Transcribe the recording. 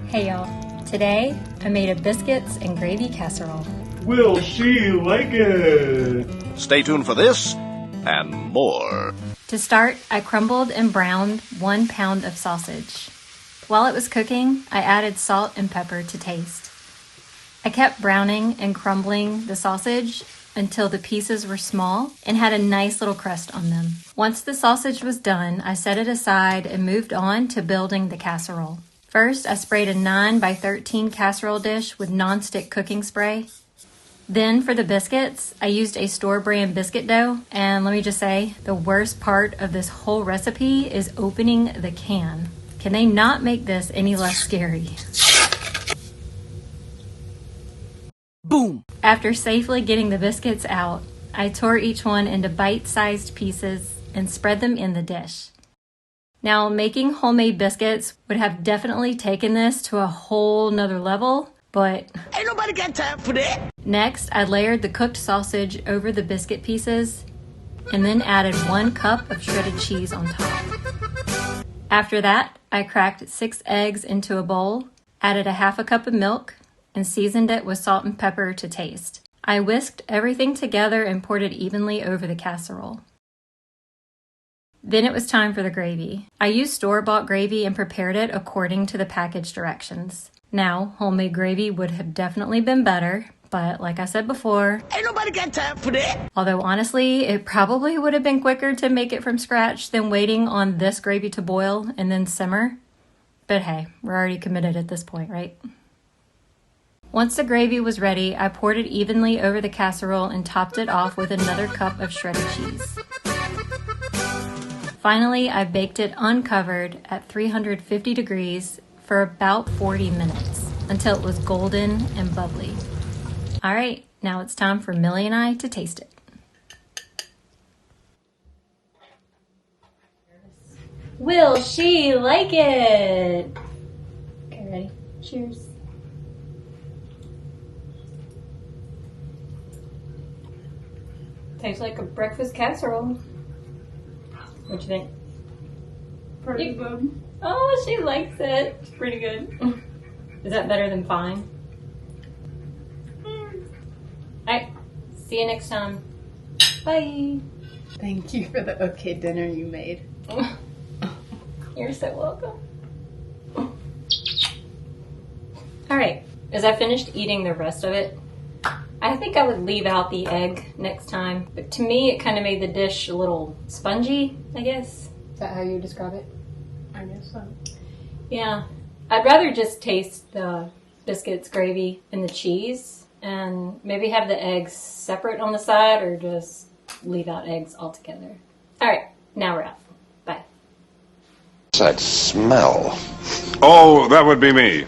Hey y'all, today I made a biscuits and gravy casserole. Will she like it? Stay tuned for this and more. To start, I crumbled and browned 1 pound of sausage. While it was cooking, I added salt and pepper to taste. I kept browning and crumbling the sausage until the pieces were small and had a nice little crust on them. Once the sausage was done, I set it aside and moved on to building the casserole. First, I sprayed a 9 by 13 casserole dish with nonstick cooking spray. Then for the biscuits, I used a store brand biscuit dough, and let me just say, the worst part of this whole recipe is opening the can. Can they not make this any less scary? Boom! After safely getting the biscuits out, I tore each one into bite-sized pieces and spread them in the dish. Now, making homemade biscuits would have definitely taken this to a whole nother level, but ain't nobody got time for that. Next, I layered the cooked sausage over the biscuit pieces and then added 1 cup of shredded cheese on top. After that, I cracked 6 eggs into a bowl, added a half a cup of milk, and seasoned it with salt and pepper to taste. I whisked everything together and poured it evenly over the casserole. Then it was time for the gravy. I used store-bought gravy and prepared it according to the package directions. Now, homemade gravy would have definitely been better, but like I said before, ain't nobody got time for that. Although honestly, it probably would have been quicker to make it from scratch than waiting on this gravy to boil and then simmer. But hey, we're already committed at this point, right? Once the gravy was ready, I poured it evenly over the casserole and topped it off with another cup of shredded cheese. Finally, I baked it uncovered at 350 degrees for about 40 minutes until it was golden and bubbly. All right, now it's time for Millie and I to taste it. Will she like it? Okay, ready? Cheers. Tastes like a breakfast casserole. What you think? Pretty good. Oh, she likes it. It's pretty good. Is that better than fine? Alright, see you next time. Bye. Thank you for the okay dinner you made. You're so welcome. Alright, as I finished eating the rest of it, I think I would leave out the egg next time. But to me, it kind of made the dish a little spongy, I guess. Is that how you describe it? I guess so. Yeah. I'd rather just taste the biscuits, gravy, and the cheese, and maybe have the eggs separate on the side, or just leave out eggs altogether. Alright, now we're out. Bye. That smell. Oh, that would be me.